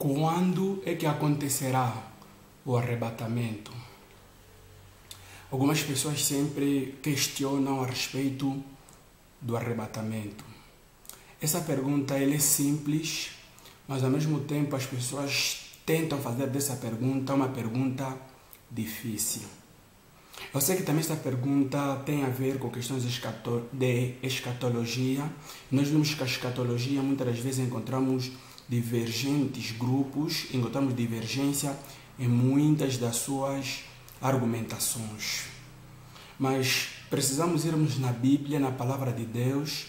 Quando é que acontecerá o arrebatamento? Algumas pessoas sempre questionam a respeito do arrebatamento. Essa pergunta ela é simples, mas ao mesmo tempo as pessoas tentam fazer dessa pergunta uma pergunta difícil. Eu sei que também essa pergunta tem a ver com questões de escatologia. Nós vimos que a escatologia muitas das vezes encontramos divergentes grupos, encontramos divergência em muitas das suas argumentações. Mas precisamos irmos na Bíblia, na Palavra de Deus,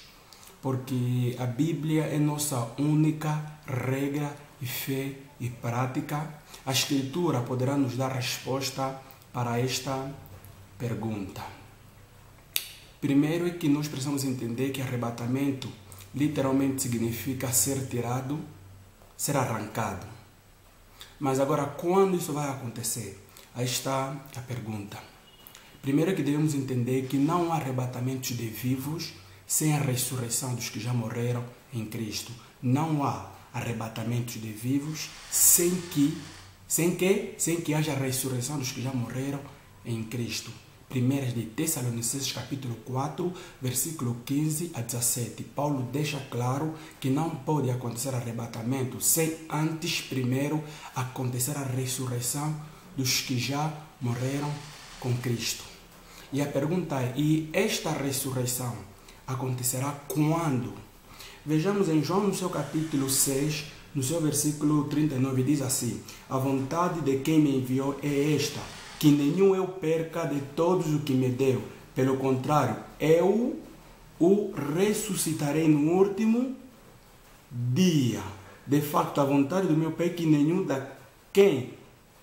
porque a Bíblia é nossa única regra e fé e prática. A Escritura poderá nos dar resposta para esta pergunta. Primeiro é que nós precisamos entender que arrebatamento literalmente significa ser tirado, ser arrancado. Mas agora, quando isso vai acontecer? Aí está a pergunta. Primeiro é que devemos entender que não há arrebatamentos de vivos sem a ressurreição dos que já morreram em Cristo. Não há arrebatamentos de vivos sem que haja a ressurreição dos que já morreram em Cristo. 1 de Tessalonicenses capítulo 4, versículo 15 a 17. Paulo deixa claro que não pode acontecer arrebatamento sem antes primeiro acontecer a ressurreição dos que já morreram com Cristo. E a pergunta é, e esta ressurreição acontecerá quando? Vejamos em João no seu capítulo 6, no seu versículo 39, diz assim: a vontade de quem me enviou é esta, que nenhum eu perca de todos o que me deu. Pelo contrário, eu o ressuscitarei no último dia. De facto, a vontade do meu Pai é que nenhum da quem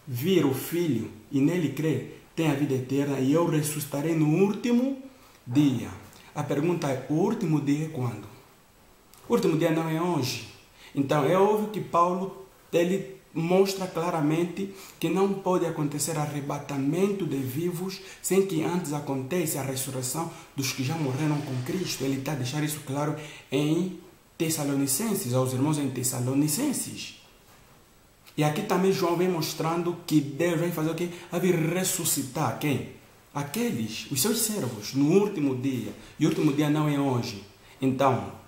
vir o Filho e nele crer tenha a vida eterna, e eu ressuscitarei no último dia. A pergunta é, o último dia é quando? O último dia não é hoje. Então, é óbvio que Paulo, ele mostra claramente que não pode acontecer arrebatamento de vivos sem que antes aconteça a ressurreição dos que já morreram com Cristo. Ele está a deixar isso claro em Tessalonicenses, aos irmãos em Tessalonicenses. E aqui também João vem mostrando que Deus vai fazer o quê? Vai vir ressuscitar quem? Aqueles, os seus servos, no último dia. E o último dia não é hoje. Então,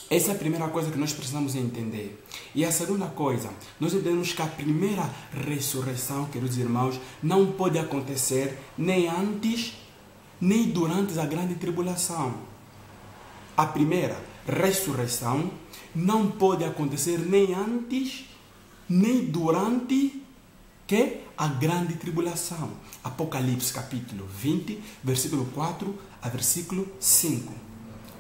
essa é a primeira coisa que nós precisamos entender. E a segunda coisa, nós entendemos que a primeira ressurreição, queridos irmãos, não pode acontecer nem antes, nem durante a grande tribulação. A primeira ressurreição não pode acontecer nem antes, nem durante a grande tribulação. Apocalipse capítulo 20, versículo 4 a versículo 5.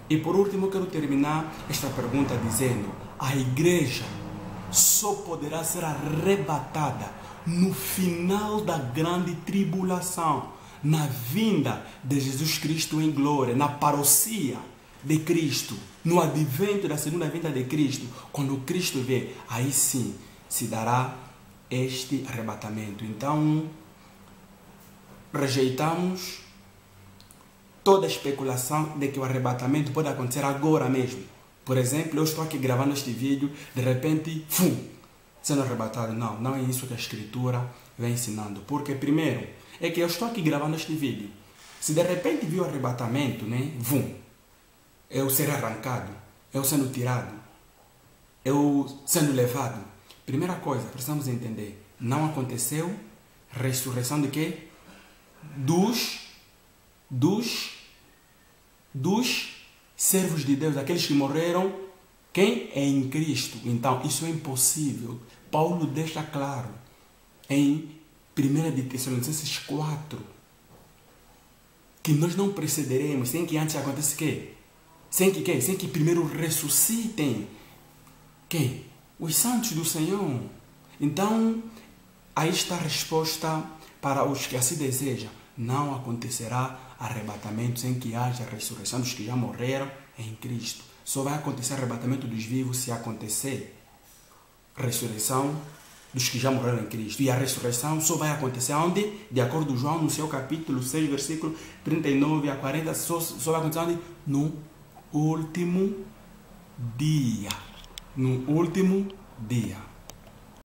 E por último, quero terminar esta pergunta dizendo: a igreja só poderá ser arrebatada no final da grande tribulação, na vinda de Jesus Cristo em glória, na parousia de Cristo, no advento da segunda vinda de Cristo. Quando Cristo vier, aí sim se dará este arrebatamento. Então, rejeitamos toda a especulação de que o arrebatamento pode acontecer agora mesmo. Por exemplo, eu estou aqui gravando este vídeo, de repente, sendo arrebatado. Não, não é isso que a Escritura vem ensinando. Porque, primeiro, é que eu estou aqui gravando este vídeo. Se de repente vir o arrebatamento, eu ser arrancado, eu sendo tirado, eu sendo levado. Primeira coisa, precisamos entender, não aconteceu ressurreição de quê? Dos servos de Deus, aqueles que morreram, quem? Em Cristo. Então, isso é impossível. Paulo deixa claro em 1 de Tessalonicenses 4 que nós não precederemos sem que antes aconteça quê? Sem que primeiro ressuscitem quem? Os santos do Senhor. Então, aí está a resposta para os que assim desejam. Não acontecerá arrebatamento sem que haja ressurreição dos que já morreram em Cristo. Só vai acontecer arrebatamento dos vivos se acontecer ressurreição dos que já morreram em Cristo. E a ressurreição só vai acontecer onde? De acordo com João, no seu capítulo 6, versículo 39 a 40, só vai acontecer onde? No último dia. No último dia.